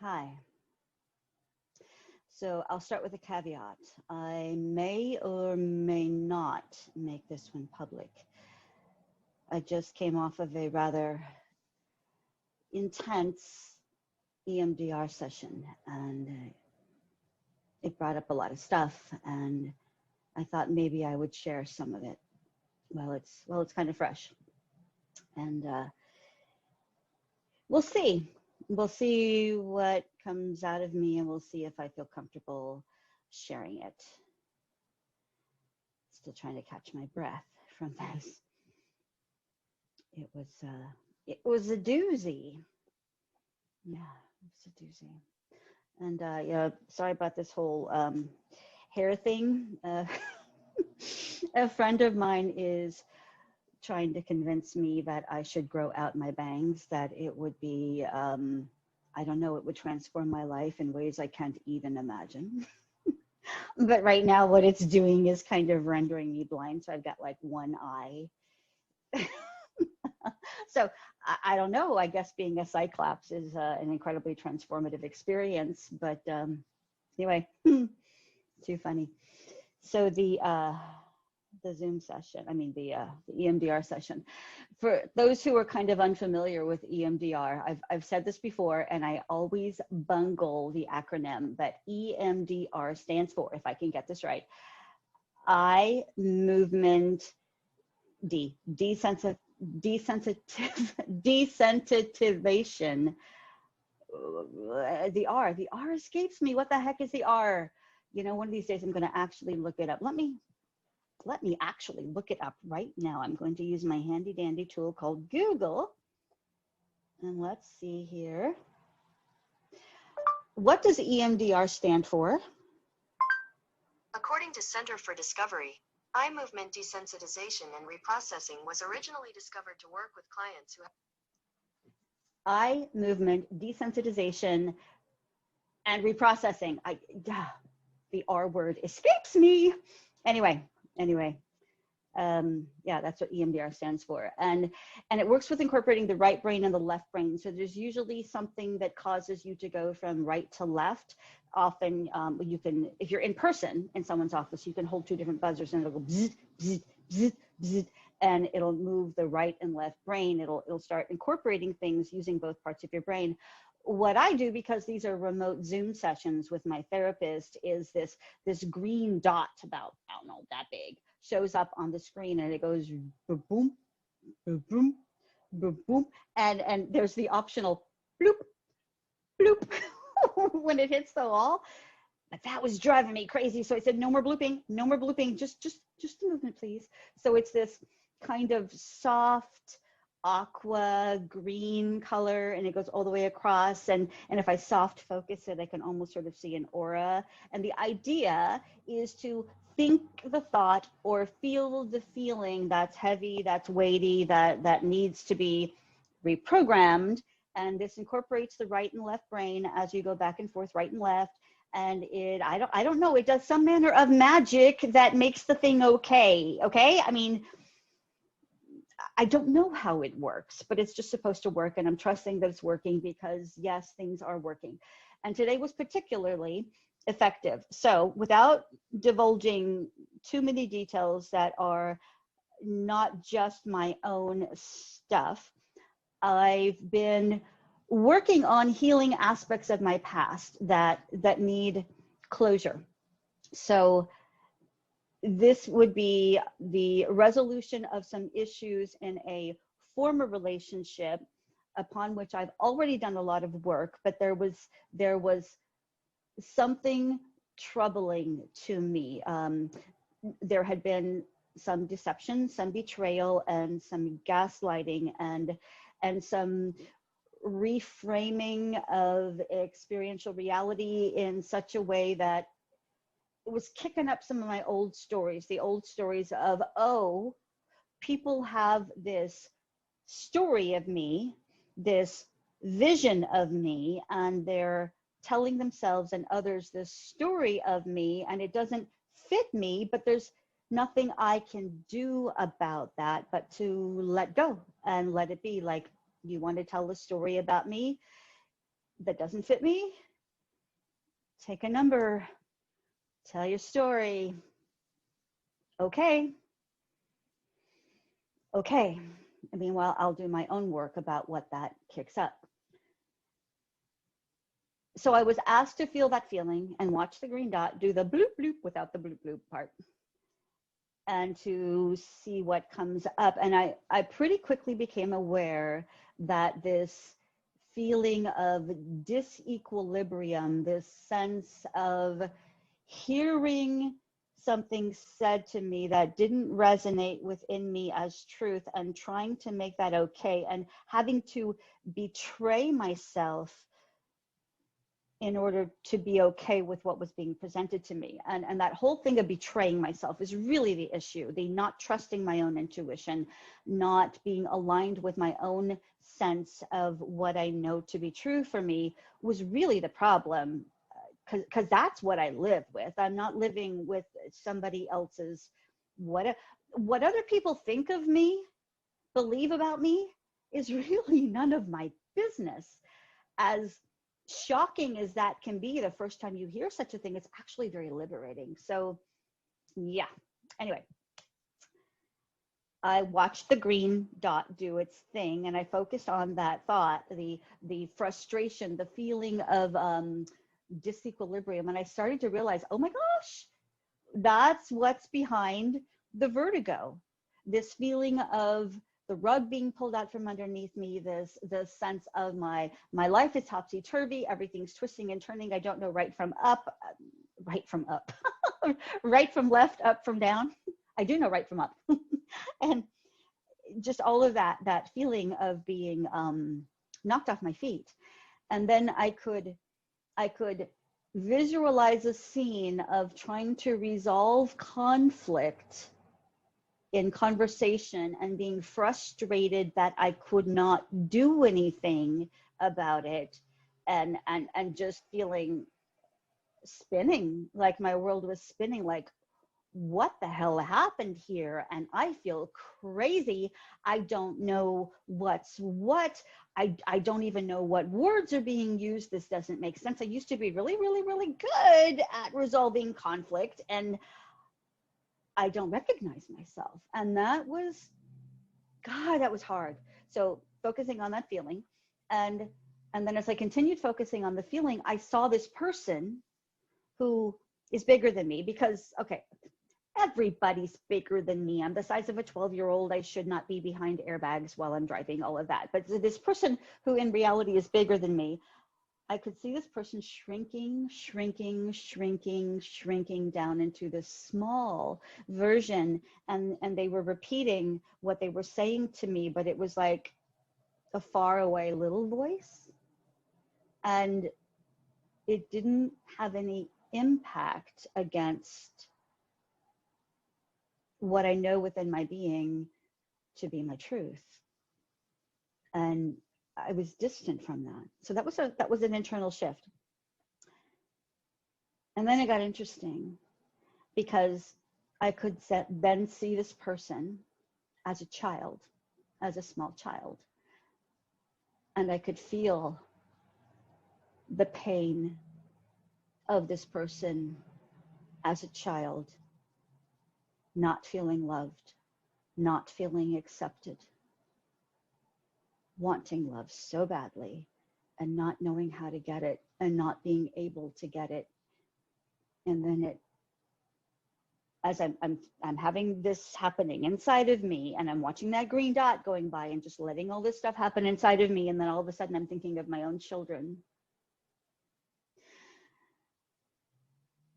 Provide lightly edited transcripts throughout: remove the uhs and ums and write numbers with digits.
Hi. So I'll start with a caveat. I may or may not make this one public. I just came off of a rather intense EMDR session, and it brought up a lot of stuff, and I thought maybe I would share some of it. It's kind of fresh, and we'll see. We'll see what comes out of me, and we'll see if I feel comfortable sharing it. Still trying to catch my breath from this. It was a doozy. Yeah, it was a doozy. And yeah, sorry about this whole hair thing. A friend of mine is trying to convince me that I should grow out my bangs, that it would be, I don't know, it would transform my life in ways I can't even imagine. But right now, what it's doing is kind of rendering me blind. So I've got like one eye. So I don't know. I guess being a cyclops is an incredibly transformative experience. But anyway, too funny. So the Zoom session, the EMDR session. For those who are kind of unfamiliar with EMDR, I've said this before, and I always bungle the acronym, but EMDR stands for, if I can get this right, eye movement desensitization. The R escapes me. What the heck is the R? You know, one of these days I'm going to actually look it up. Let me actually look it up right now. I'm going to use my handy dandy tool called Google. And let's see here. What does EMDR stand for? According to Center for Discovery, eye movement desensitization and reprocessing was originally discovered to work with clients who have eye movement desensitization and reprocessing. The R word escapes me. Anyway, yeah, that's what EMDR stands for. And it works with incorporating the right brain and the left brain. So there's usually something that causes you to go from right to left. Often you can, if you're in person in someone's office, you can hold two different buzzers and it'll go bzz, bzz, bzz, bzz, and it'll move the right and left brain. It'll start incorporating things using both parts of your brain. What I do, because these are remote Zoom sessions with my therapist, is this green dot about, I don't know, that big, shows up on the screen, and it goes boom, boom, boom, boom, boom, boom, and there's the optional bloop, bloop when it hits the wall. But that was driving me crazy. So I said, no more blooping, just the movement, please. So it's this kind of soft aqua green color, and it goes all the way across, and if I soft focus it, I can almost sort of see an aura. And the idea is to think the thought or feel the feeling that's heavy, that's weighty, that needs to be reprogrammed. And this incorporates the right and left brain as you go back and forth, right and left. And I don't know, it does some manner of magic that makes the thing okay. I mean, I don't know how it works, but it's just supposed to work, and I'm trusting that it's working because, yes, things are working. And today was particularly effective. So without divulging too many details that are not just my own stuff, I've been working on healing aspects of my past that need closure. So this would be the resolution of some issues in a former relationship upon which I've already done a lot of work, but there was something troubling to me. There had been some deception, some betrayal, and some gaslighting, and some reframing of experiential reality in such a way that it was kicking up some of my old stories, the old stories of, oh, people have this story of me, this vision of me, and they're telling themselves and others this story of me, and it doesn't fit me, but there's nothing I can do about that but to let go and let it be. Like, you want to tell the story about me? that doesn't fit me, take a number, tell your story. Okay. Okay. Meanwhile, I'll do my own work about what that kicks up. So I was asked to feel that feeling and watch the green dot do the bloop bloop without the bloop bloop part, and to see what comes up. And I pretty quickly became aware that this feeling of disequilibrium, this sense of hearing something said to me that didn't resonate within me as truth, and trying to make that okay, and having to betray myself in order to be okay with what was being presented to me. And that whole thing of betraying myself is really the issue, the not trusting my own intuition, not being aligned with my own sense of what I know to be true for me was really the problem, because that's what I live with. I'm not living with somebody else's, what other people think of me, believe about me, is really none of my business. As shocking as that can be the first time you hear such a thing, it's actually very liberating. So yeah, anyway, I watched the green dot do its thing, and I focused on that thought, the frustration, the feeling of disequilibrium, and I started to realize, oh my gosh, that's what's behind the vertigo. This feeling of the rug being pulled out from underneath me, this sense of my life is topsy-turvy, everything's twisting and turning, I don't know right from up, right from left, up from down. I do know right from up. And just all of that feeling of being knocked off my feet. And then I could visualize a scene of trying to resolve conflict in conversation and being frustrated that I could not do anything about it, and just feeling spinning, like my world was spinning, like what the hell happened here? And I feel crazy. I don't know what's what. I don't even know what words are being used. This doesn't make sense. I used to be really, really, really good at resolving conflict, and I don't recognize myself. And that was, God, that was hard. So focusing on that feeling. And then as I continued focusing on the feeling, I saw this person who is bigger than me, because, okay, everybody's bigger than me. I'm the size of a 12-year-old. I should not be behind airbags while I'm driving, all of that. But this person who in reality is bigger than me, I could see this person shrinking down into this small version. And they were repeating what they were saying to me, but it was like a faraway little voice. And it didn't have any impact against what I know within my being to be my truth. And I was distant from that. So that was an internal shift. And then it got interesting, because I could then see this person as a child, as a small child. And I could feel the pain of this person as a child, not feeling loved, not feeling accepted, wanting love so badly and not knowing how to get it and not being able to get it. And then as I'm having this happening inside of me, and I'm watching that green dot going by and just letting all this stuff happen inside of me, and then all of a sudden I'm thinking of my own children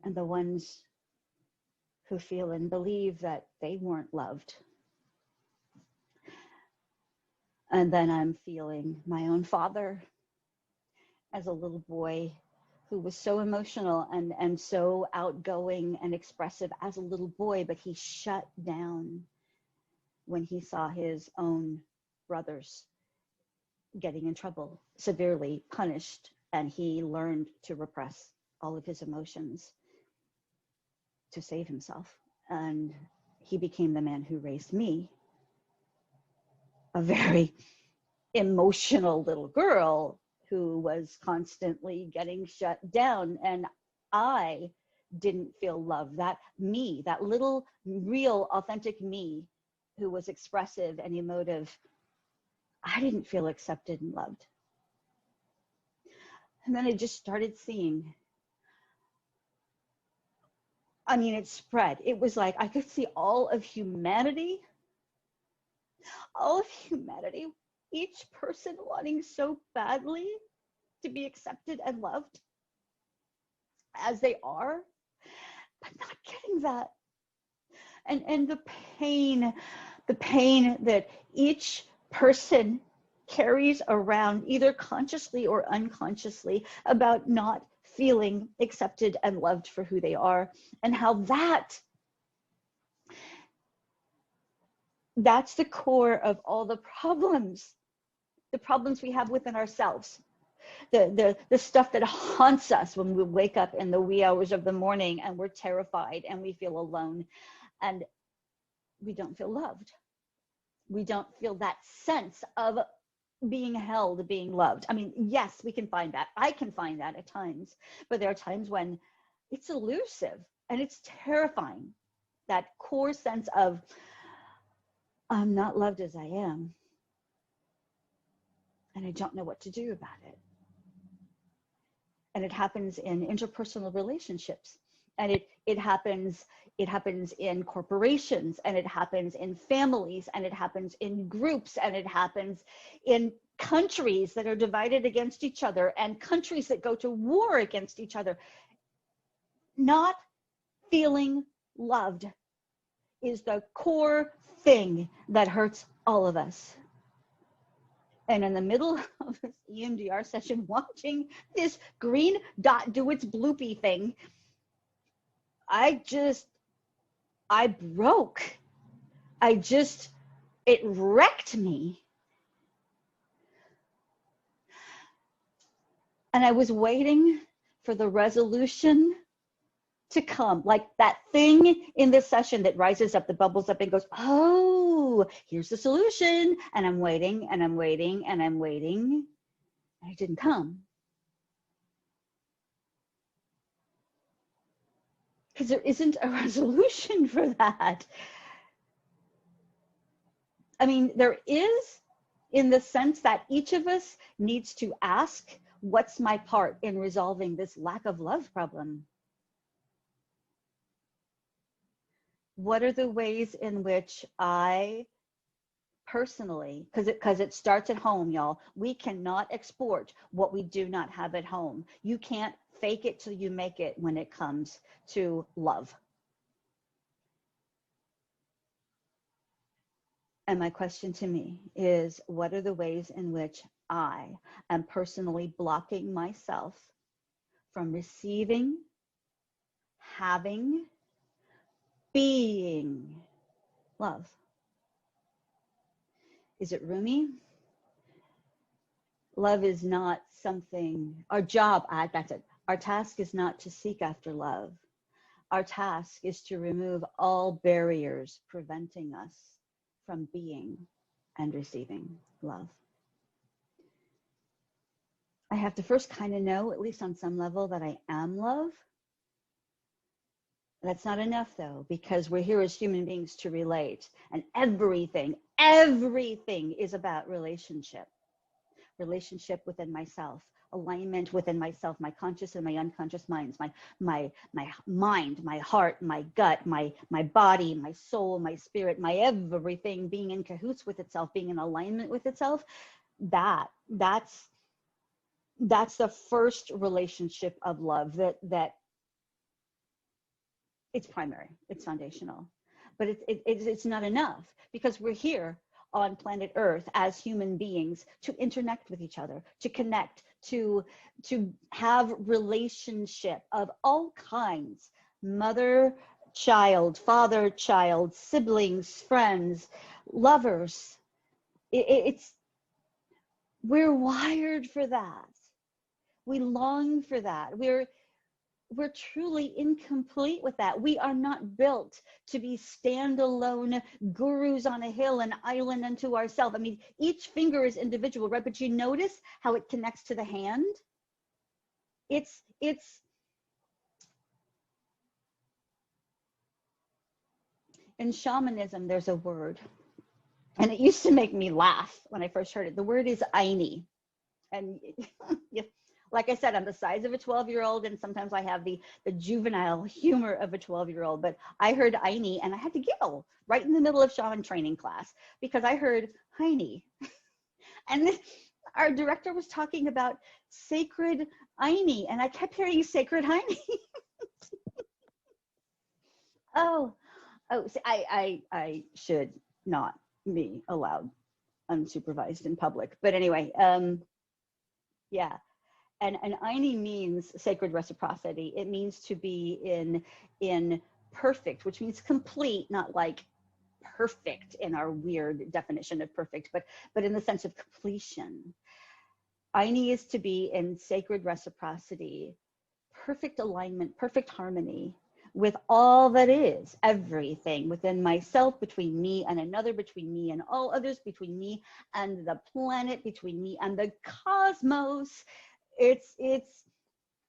and the ones who feel and believe that they weren't loved. And then I'm feeling my own father as a little boy who was so emotional and so outgoing and expressive as a little boy, but he shut down when he saw his own brothers getting in trouble, severely punished, and he learned to repress all of his emotions to save himself. And he became the man who raised me, a very emotional little girl who was constantly getting shut down, and I didn't feel love. That me, that little real authentic me who was expressive and emotive, I didn't feel accepted and loved. And then I just started seeing, I mean, it spread. It was like I could see all of humanity, each person wanting so badly to be accepted and loved as they are, but not getting that. And the pain that each person carries around, either consciously or unconsciously, about not feeling accepted and loved for who they are, and how that's the core of all the problems we have within ourselves, the stuff that haunts us when we wake up in the wee hours of the morning and we're terrified and we feel alone and we don't feel loved. We don't feel that sense of being held, being loved. I mean, yes, we can find that. I can find that at times, but there are times when it's elusive and it's terrifying. That core sense of, I'm not loved as I am, and I don't know what to do about it. And it happens in interpersonal relationships, and it happens in corporations, and it happens in families, and it happens in groups, and it happens in countries that are divided against each other, and countries that go to war against each other. Not feeling loved is the core thing that hurts all of us. And in the middle of this EMDR session, watching this green dot do its bloopy thing, I broke. It wrecked me. And I was waiting for the resolution to come, like that thing in this session that rises up, that bubbles up and goes, oh, here's the solution. And I'm waiting and I'm waiting and I'm waiting. And it didn't come. Because there isn't a resolution for that. I mean, there is, in the sense that each of us needs to ask, what's my part in resolving this lack of love problem? What are the ways in which I personally, because it starts at home, y'all. We cannot export what we do not have at home. You can't fake it till you make it when it comes to love. And my question to me is, what are the ways in which I am personally blocking myself from receiving, having, being love? Is it Rumi? Love is not something, our job, that's it. Our task is not to seek after love. Our task is to remove all barriers preventing us from being and receiving love. I have to first kind of know, at least on some level, that I am love. That's not enough though, because we're here as human beings to relate, and everything is about relationship within myself, alignment within myself, my conscious and my unconscious minds, my mind, my heart, my gut, my body, my soul, my spirit, my everything being in cahoots with itself, being in alignment with itself. That's the first relationship of love that it's primary, it's foundational, but it's not enough, because we're here on planet Earth as human beings to interact with each other, to connect, to have relationship of all kinds, mother, child, father, child, siblings, friends, lovers. We're wired for that. We long for that. we're truly incomplete with that. We are not built to be standalone gurus on a hill, an island unto ourselves. I mean, each finger is individual, right? But you notice how it connects to the hand? It's in shamanism, there's a word, and it used to make me laugh when I first heard it. The word is Aini. And like I said, I'm the size of a 12-year-old, and sometimes I have the juvenile humor of a 12-year-old. But I heard Aini, and I had to giggle right in the middle of shaman training class because I heard Heini. And our director was talking about sacred Aini, and I kept hearing sacred Heini. oh, see, I should not be allowed unsupervised in public. But anyway, yeah. And Aini means sacred reciprocity. It means to be in perfect, which means complete, not like perfect in our weird definition of perfect, but in the sense of completion. Aini is to be in sacred reciprocity, perfect alignment, perfect harmony with all that is, everything within myself, between me and another, between me and all others, between me and the planet, between me and the cosmos. It's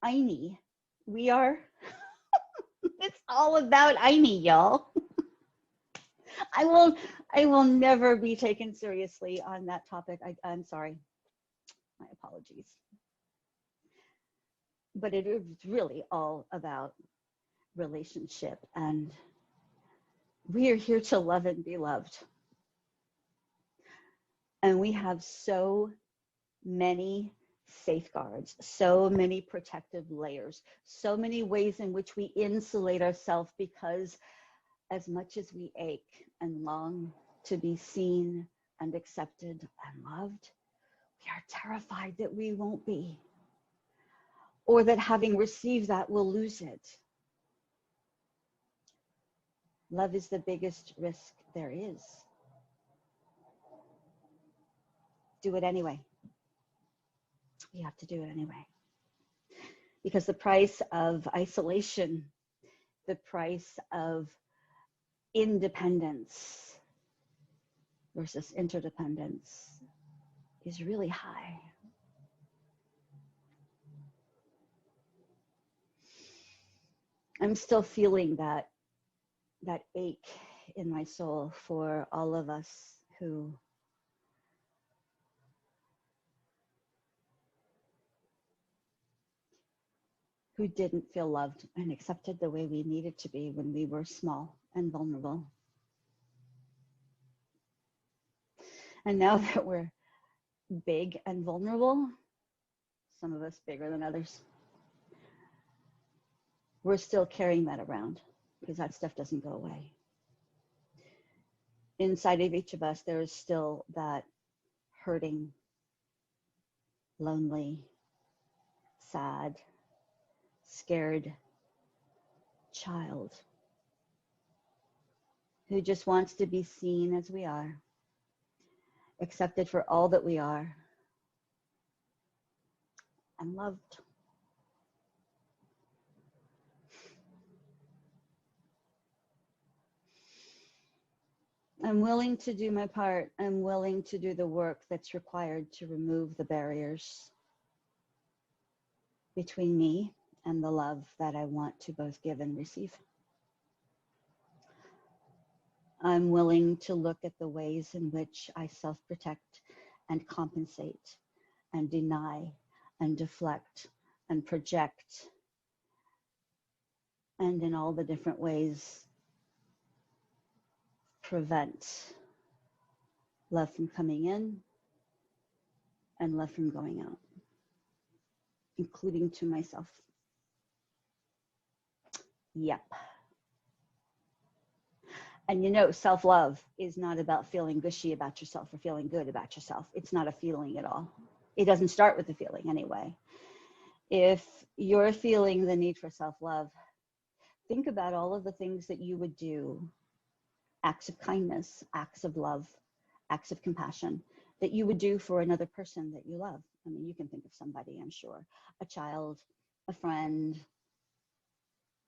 Aini. We are, it's all about Aini, y'all. I will never be taken seriously on that topic. I'm sorry. My apologies. But it is really all about relationship, and we are here to love and be loved. And we have so many safeguards, so many protective layers, so many ways in which we insulate ourselves, because as much as we ache and long to be seen and accepted and loved, we are terrified that we won't be, or that having received that, we'll lose it. Love is the biggest risk there is. Do it anyway. We have to do it anyway. Because the price of isolation, the price of independence versus interdependence is really high. I'm still feeling that ache in my soul for all of us who didn't feel loved and accepted the way we needed to be when we were small and vulnerable. And now that we're big and vulnerable, some of us bigger than others, we're still carrying that around because that stuff doesn't go away. Inside of each of us, there is still that hurting, lonely, sad, scared child who just wants to be seen as we are, accepted for all that we are, and loved. I'm willing to do my part. I'm willing to do the work that's required to remove the barriers between me and the love that I want to both give and receive. I'm willing to look at the ways in which I self-protect and compensate and deny and deflect and project, and in all the different ways prevent love from coming in and love from going out, including to myself. Yep. And you know, self-love is not about feeling gushy about yourself or feeling good about yourself. It's not a feeling at all. It doesn't start with a feeling anyway. If you're feeling the need for self-love, think about all of the things that you would do, acts of kindness, acts of love, acts of compassion that you would do for another person that you love. I mean, you can think of somebody, I'm sure, a child, a friend,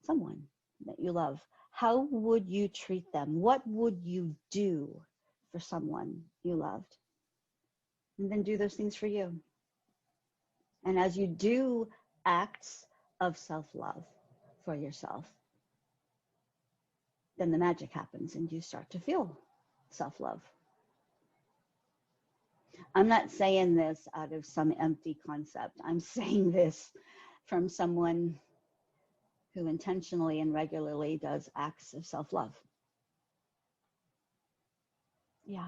someone that you love, how would you treat them? What would you do for someone you loved? And then do those things for you. And as you do acts of self-love for yourself, then the magic happens and you start to feel self-love. I'm not saying this out of some empty concept. I'm saying this from someone who intentionally and regularly does acts of self-love. Yeah.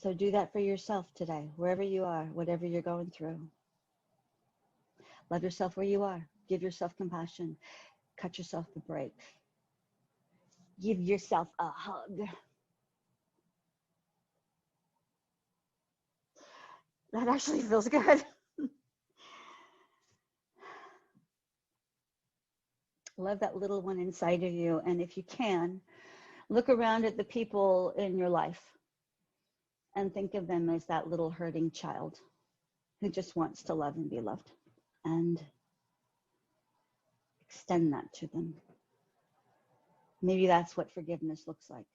So do that for yourself today, wherever you are, whatever you're going through. Love yourself where you are. Give yourself compassion. Cut yourself a break. Give yourself a hug. That actually feels good. Love that little one inside of you. And if you can, look around at the people in your life and think of them as that little hurting child who just wants to love and be loved. And extend that to them. Maybe that's what forgiveness looks like.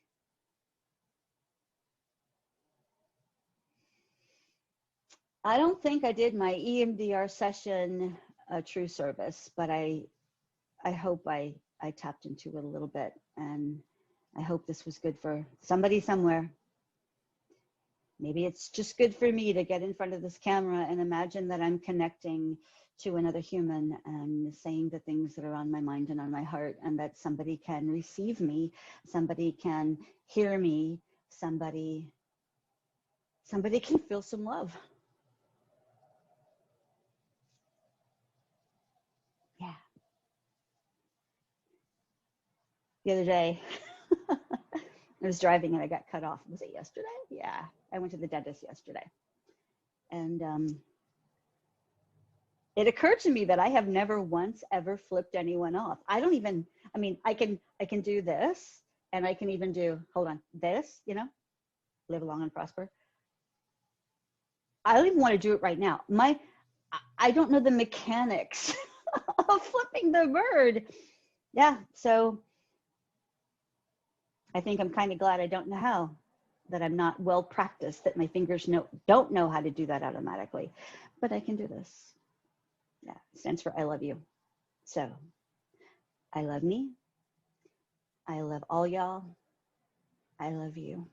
I don't think I did my EMDR session a true service, but I hope I tapped into it a little bit, and I hope this was good for somebody somewhere. Maybe it's just good for me to get in front of this camera and imagine that I'm connecting to another human and saying the things that are on my mind and on my heart, and that somebody can receive me, somebody can hear me, somebody can feel some love. Yeah. The other day, I was driving and I got cut off. Was it yesterday? Yeah. I went to the dentist yesterday. And it occurred to me that I have never once ever flipped anyone off. I mean, I can do this, and I can even do, hold on, this, live long and prosper. I don't even want to do it right now. I don't know the mechanics of flipping the bird. Yeah, so I think I'm kind of glad I don't know how, that I'm not well practiced, that my fingers don't know how to do that automatically, but I can do this. Yeah, it stands for I love you. So I love me. I love all y'all. I love you.